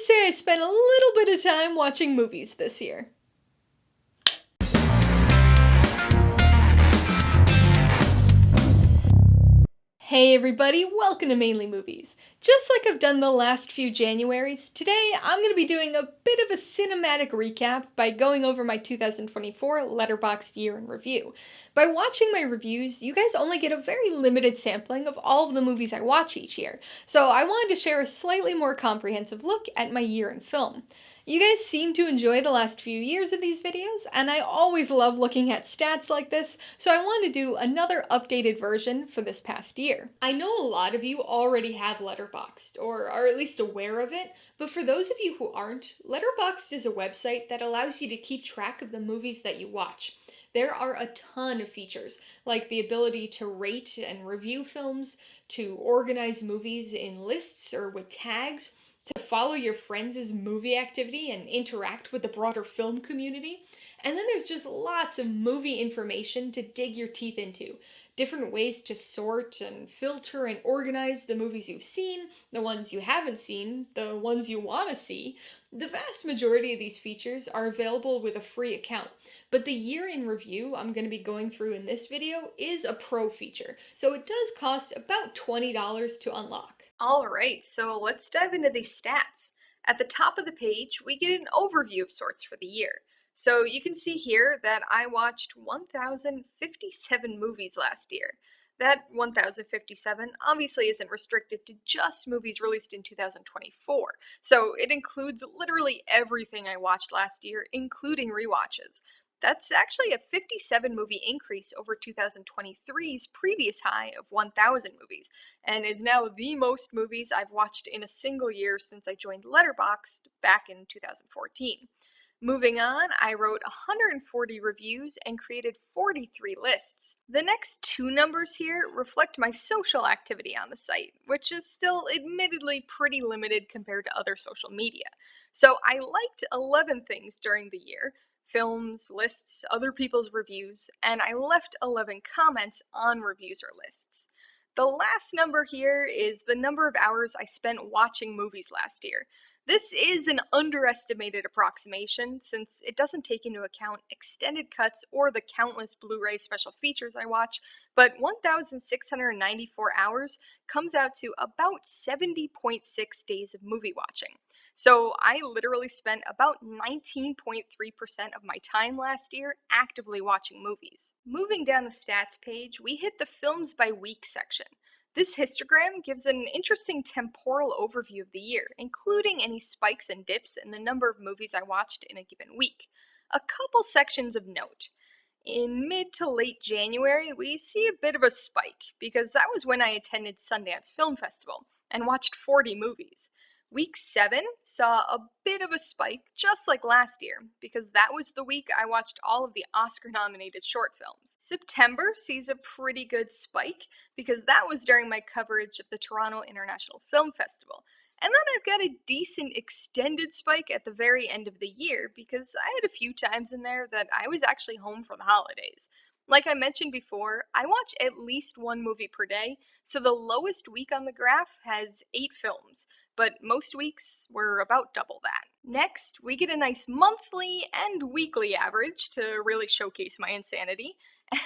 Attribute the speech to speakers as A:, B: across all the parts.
A: I'd say I spent a little bit of time watching movies this year. Hey everybody, welcome to Mainly Movies. Just like I've done the last few Januaries, today I'm going to be doing a bit of a cinematic recap by going over my 2024 Letterboxd Year in Review. By watching my reviews, you guys only get a very limited sampling of all of the movies I watch each year, so I wanted to share a slightly more comprehensive look at my year in film. You guys seem to enjoy the last few years of these videos, and I always love looking at stats like this, so I want to do another updated version for this past year. I know a lot of you already have Letterboxd, or are at least aware of it, but for those of you who aren't, Letterboxd is a website that allows you to keep track of the movies that you watch. There are a ton of features, like the ability to rate and review films, to organize movies in lists or with tags, to follow your friends' movie activity and interact with the broader film community. And then there's just lots of movie information to dig your teeth into. Different ways to sort and filter and organize the movies you've seen, the ones you haven't seen, the ones you want to see. The vast majority of these features are available with a free account, but the year in review I'm going to be going through in this video is a pro feature, so it does cost about $20 to unlock. Alright, so let's dive into these stats. At the top of the page, we get an overview of sorts for the year. So you can see here that I watched 1,057 movies last year. That 1,057 obviously isn't restricted to just movies released in 2024, so it includes literally everything I watched last year, including rewatches. That's actually a 57 movie increase over 2023's previous high of 1,000 movies, and is now the most movies I've watched in a single year since I joined Letterboxd back in 2014. Moving on, I wrote 140 reviews and created 43 lists. The next two numbers here reflect my social activity on the site, which is still admittedly pretty limited compared to other social media. So I liked 11 things during the year: films, lists, other people's reviews, and I left 11 comments on reviews or lists. The last number here is the number of hours I spent watching movies last year. This is an underestimated approximation since it doesn't take into account extended cuts or the countless Blu-ray special features I watch, but 1,694 hours comes out to about 70.6 days of movie watching. So I literally spent about 19.3% of my time last year actively watching movies. Moving down the stats page, we hit the films by week section. This histogram gives an interesting temporal overview of the year, including any spikes and dips in the number of movies I watched in a given week. A couple sections of note. In mid to late January, we see a bit of a spike, because that was when I attended Sundance Film Festival and watched 40 movies. Week 7 saw a bit of a spike, just like last year, because that was the week I watched all of the Oscar-nominated short films. September sees a pretty good spike, because that was during my coverage of the Toronto International Film Festival. And then I've got a decent extended spike at the very end of the year, because I had a few times in there that I was actually home for the holidays. Like I mentioned before, I watch at least one movie per day, so the lowest week on the graph has 8 films, but most weeks were about double that. Next, we get a nice monthly and weekly average to really showcase my insanity,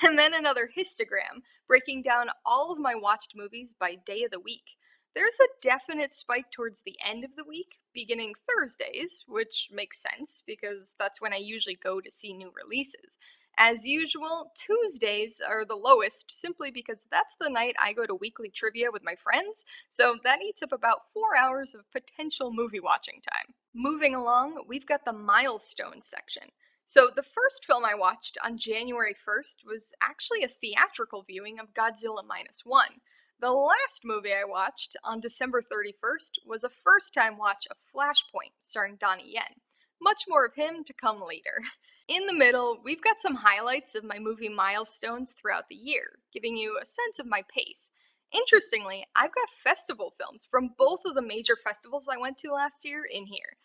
A: and then another histogram breaking down all of my watched movies by day of the week. There's a definite spike towards the end of the week, beginning Thursdays, which makes sense because that's when I usually go to see new releases. As usual, Tuesdays are the lowest simply because that's the night I go to weekly trivia with my friends, so that eats up about 4 hours of potential movie watching time. Moving along, we've got the milestones section. So the first film I watched on January 1st was actually a theatrical viewing of Godzilla Minus One. The last movie I watched on December 31st was a first-time watch of Flashpoint starring Donnie Yen. Much more of him to come later. In the middle, we've got some highlights of my movie milestones throughout the year, giving you a sense of my pace. Interestingly, I've got festival films from both of the major festivals I went to last year in here.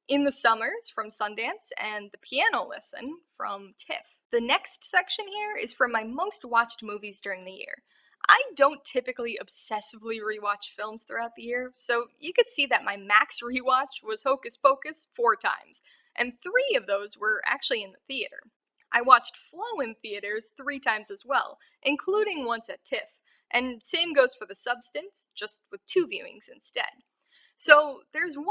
A: In the Summers from Sundance and The Piano Lesson from TIFF. The next section here is from my most watched movies during the year. I don't typically obsessively rewatch films throughout the year, so you could see that my max rewatch was Hocus Pocus 4 times, and 3 of those were actually in the theater. I watched Flow in theaters 3 times as well, including once at TIFF, and same goes for The Substance, just with 2 viewings instead. So there's one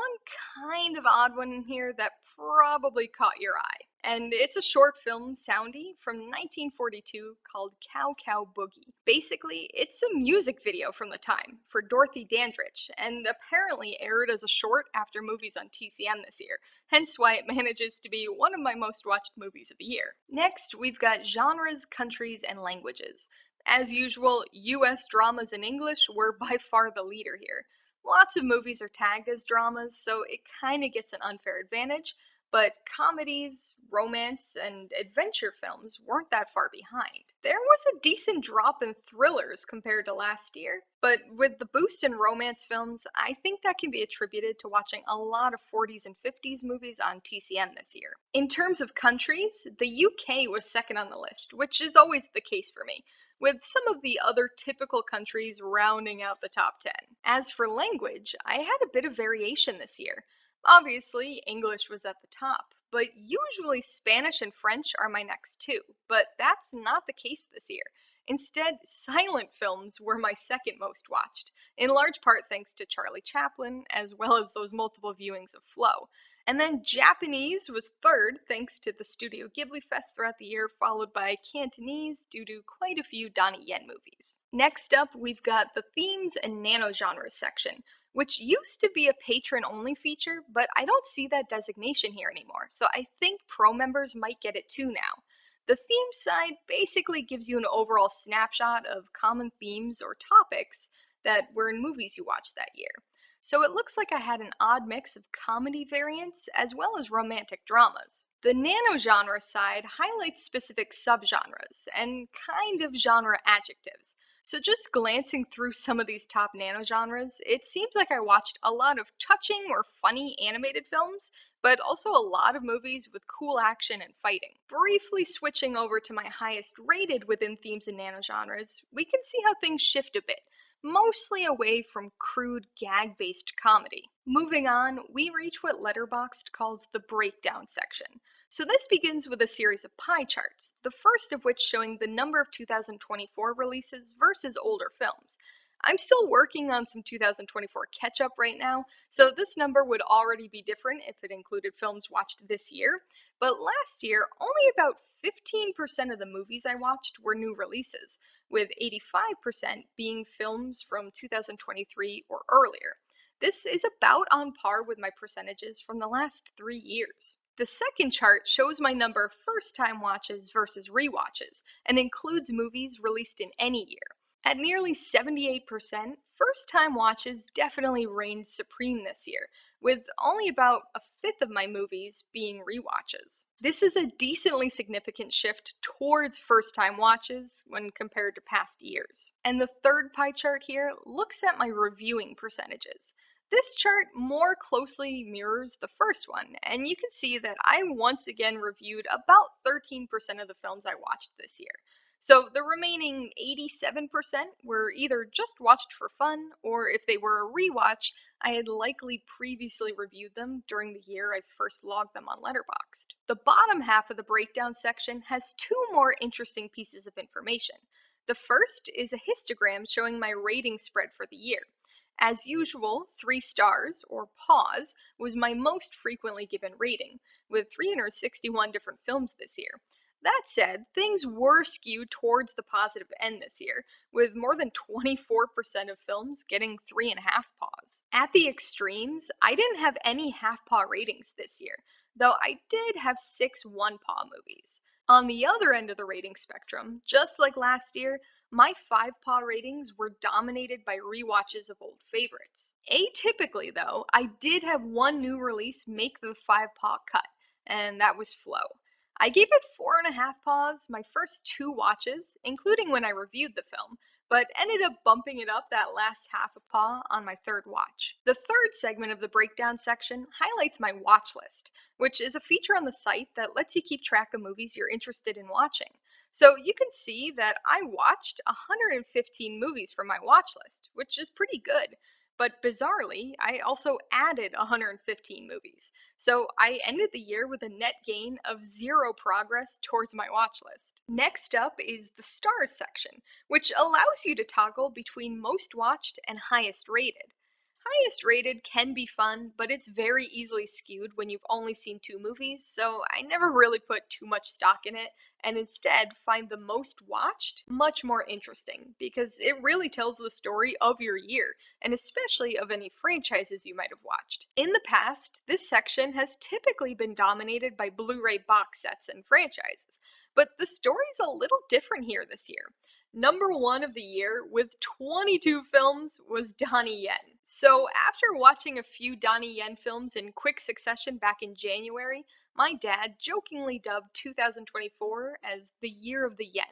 A: kind of odd one in here that probably caught your eye. And it's a short film, Soundy, from 1942 called Cow Cow Boogie. Basically, it's a music video from the time for Dorothy Dandridge, and apparently aired as a short after movies on TCM this year, hence why it manages to be one of my most watched movies of the year. Next, we've got genres, countries, and languages. As usual, US dramas in English were by far the leader here. Lots of movies are tagged as dramas, so it kind of gets an unfair advantage, but comedies, romance, and adventure films weren't that far behind. There was a decent drop in thrillers compared to last year, but with the boost in romance films, I think that can be attributed to watching a lot of 40s and 50s movies on TCM this year. In terms of countries, the UK was second on the list, which is always the case for me, with some of the other typical countries rounding out the top 10. As for language, I had a bit of variation this year. Obviously, English was at the top, but usually Spanish and French are my next two, but that's not the case this year. Instead, silent films were my second most watched, in large part thanks to Charlie Chaplin, as well as those multiple viewings of Flow. And then Japanese was third, thanks to the Studio Ghibli Fest throughout the year, followed by Cantonese due to quite a few Donnie Yen movies. Next up, we've got the themes and nano-genres section, which used to be a patron-only feature, but I don't see that designation here anymore, so I think pro members might get it too now. The theme side basically gives you an overall snapshot of common themes or topics that were in movies you watched that year. So it looks like I had an odd mix of comedy variants as well as romantic dramas. The nano-genre side highlights specific subgenres and kind of genre adjectives. So just glancing through some of these top nano-genres, it seems like I watched a lot of touching or funny animated films, but also a lot of movies with cool action and fighting. Briefly switching over to my highest rated within themes and nano-genres, we can see how things shift a bit, mostly away from crude gag-based comedy. Moving on, we reach what Letterboxd calls the breakdown section. So this begins with a series of pie charts, the first of which showing the number of 2024 releases versus older films. I'm still working on some 2024 catch-up right now, so this number would already be different if it included films watched this year, but last year, only about 15% of the movies I watched were new releases, with 85% being films from 2023 or earlier. This is about on par with my percentages from the last 3 years. The second chart shows my number of first time watches versus rewatches and includes movies released in any year. At nearly 78%, first time watches definitely reigned supreme this year, with only about a fifth of my movies being rewatches. This is a decently significant shift towards first time watches when compared to past years. And the third pie chart here looks at my reviewing percentages. This chart more closely mirrors the first one, and you can see that I once again reviewed about 13% of the films I watched this year. So the remaining 87% were either just watched for fun, or if they were a rewatch, I had likely previously reviewed them during the year I first logged them on Letterboxd. The bottom half of the breakdown section has two more interesting pieces of information. The first is a histogram showing my rating spread for the year. As usual, 3 stars, or pause, was my most frequently given rating, with 361 different films this year. That said, things were skewed towards the positive end this year, with more than 24% of films getting 3.5 paws. At the extremes, I didn't have any half paw ratings this year, though I did have 6 1-paw movies. On the other end of the rating spectrum, just like last year, my 5-paw ratings were dominated by rewatches of old favorites. Atypically, though, I did have one new release make the 5-paw cut, and that was Flow. I gave it 4.5 paws my first 2 watches, including when I reviewed the film, but ended up bumping it up that last half a paw on my third watch. The third segment of the breakdown section highlights my watch list, which is a feature on the site that lets you keep track of movies you're interested in watching. So you can see that I watched 115 movies from my watch list, which is pretty good. But bizarrely, I also added 115 movies. So I ended the year with a net gain of zero progress towards my watch list. Next up is the stars section, which allows you to toggle between most watched and highest rated. Highest rated can be fun, but it's very easily skewed when you've only seen two movies, so I never really put too much stock in it and instead find the most watched much more interesting because it really tells the story of your year and especially of any franchises you might have watched. In the past, this section has typically been dominated by Blu ray box sets and franchises, but the story's a little different here this year. Number one of the year with 22 films was Donnie Yen. So, after watching a few Donnie Yen films in quick succession back in January, my dad jokingly dubbed 2024 as the year of the yen.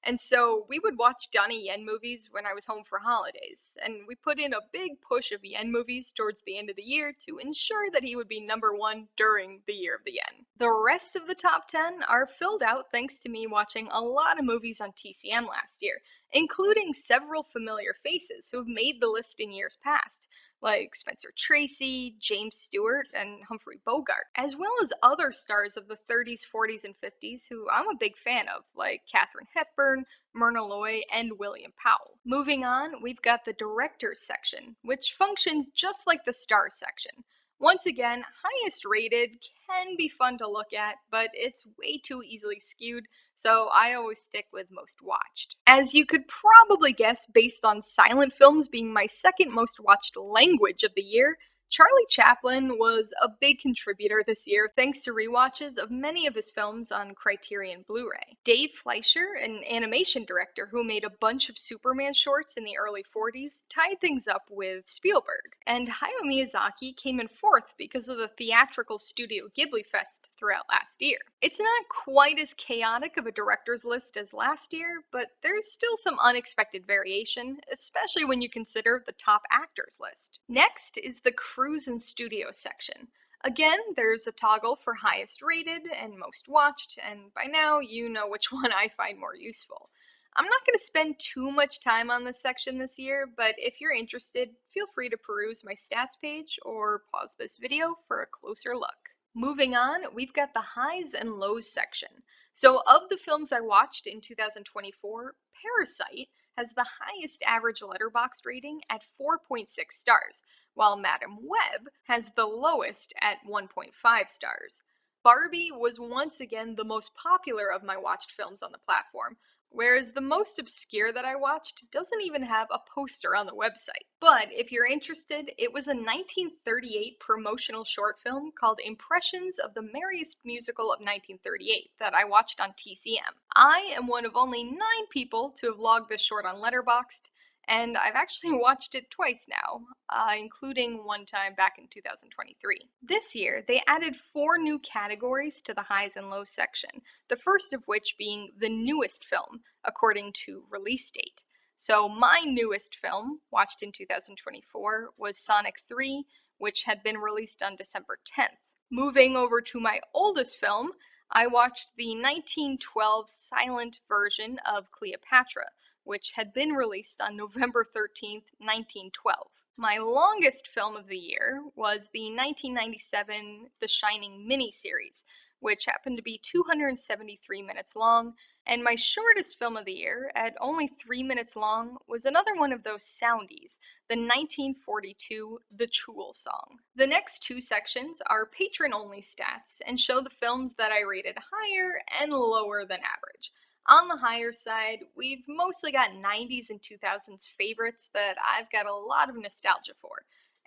A: And so we would watch Donnie Yen movies when I was home for holidays, and we put in a big push of yen movies towards the end of the year to ensure that he would be number one during the year of the yen. The rest of the top 10 are filled out thanks to me watching a lot of movies on TCM last year, including several familiar faces who have made the list in years past like Spencer Tracy, James Stewart, and Humphrey Bogart, as well as other stars of the 30s, 40s, and 50s who I'm a big fan of, like Katharine Hepburn, Myrna Loy, and William Powell. Moving on, we've got the directors section, which functions just like the stars section. Once again, highest rated can be fun to look at, but it's way too easily skewed, so I always stick with most watched. As you could probably guess based on silent films being my second most watched language of the year, Charlie Chaplin was a big contributor this year thanks to rewatches of many of his films on Criterion Blu-ray. Dave Fleischer, an animation director who made a bunch of Superman shorts in the early 40s, tied things up with Spielberg. And Hayao Miyazaki came in fourth because of the theatrical Studio Ghibli Fest throughout last year. It's not quite as chaotic of a director's list as last year, but there's still some unexpected variation, especially when you consider the top actors list. Next is the Cruise and Studio section. Again, there's a toggle for highest rated and most watched, and by now you know which one I find more useful. I'm not going to spend too much time on this section this year, but if you're interested, feel free to peruse my stats page or pause this video for a closer look. Moving on, we've got the highs and lows section. So, of the films I watched in 2024, Parasite has the highest average Letterboxd rating at 4.6 stars, while Madam Web has the lowest at 1.5 stars. Barbie was once again the most popular of my watched films on the platform, whereas the most obscure that I watched doesn't even have a poster on the website. But if you're interested, it was a 1938 promotional short film called Impressions of the Merriest Musical of 1938 that I watched on TCM. I am one of only 9 people to have logged this short on Letterboxd, and I've actually watched it twice now, including one time back in 2023. This year, they added 4 new categories to the highs and lows section, the first of which being the newest film, according to release date. So, my newest film, watched in 2024, was Sonic 3, which had been released on December 10th. Moving over to my oldest film, I watched the 1912 silent version of Cleopatra, which had been released on November 13th, 1912. My longest film of the year was the 1997 The Shining miniseries, which happened to be 273 minutes long, and my shortest film of the year, at only 3 minutes long, was another one of those soundies, the 1942 The Chul Song. The next 2 sections are patron-only stats and show the films that I rated higher and lower than average. On the higher side, we've mostly got 90s and 2000s favorites that I've got a lot of nostalgia for.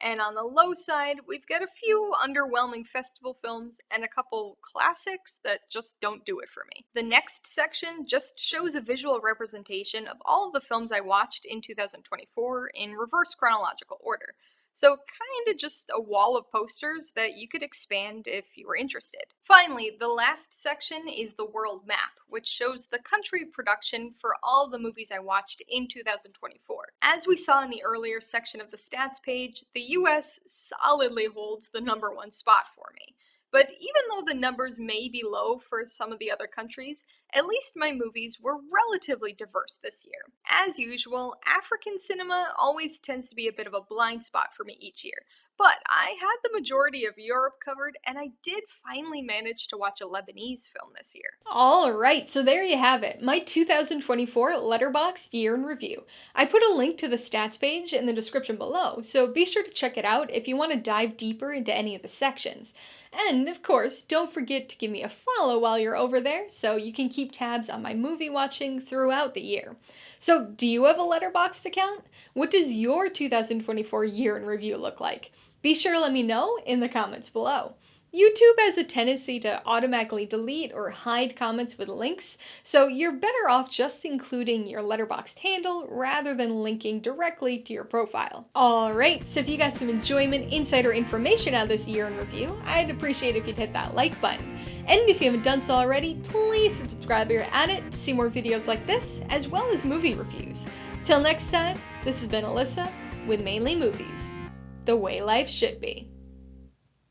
A: And on the low side, we've got a few underwhelming festival films and a couple classics that just don't do it for me. The next section just shows a visual representation of all of the films I watched in 2024 in reverse chronological order. So, kinda just a wall of posters that you could expand if you were interested. Finally, the last section is the world map, which shows the country of production for all the movies I watched in 2024. As we saw in the earlier section of the stats page, the US solidly holds the number 1 spot for me. But even though the numbers may be low for some of the other countries, at least my movies were relatively diverse this year. As usual, African cinema always tends to be a bit of a blind spot for me each year, but I had the majority of Europe covered, and I did finally manage to watch a Lebanese film this year. All right, so there you have it, my 2024 Letterboxd Year in Review. I put a link to the stats page in the description below, so be sure to check it out if you want to dive deeper into any of the sections. And of course, don't forget to give me a follow while you're over there so you can keep tabs on my movie watching throughout the year. So, do you have a Letterboxd account? What does your 2024 year in review look like? Be sure to let me know in the comments below. YouTube has a tendency to automatically delete or hide comments with links, so you're better off just including your Letterboxd handle rather than linking directly to your profile. Alright, so if you got some enjoyment, insight, or information out of this year in review, I'd appreciate if you'd hit that like button. And if you haven't done so already, please subscribe while you're at it to see more videos like this, as well as movie reviews. Till next time, this has been Alyssa with Mainly Movies, the way life should be.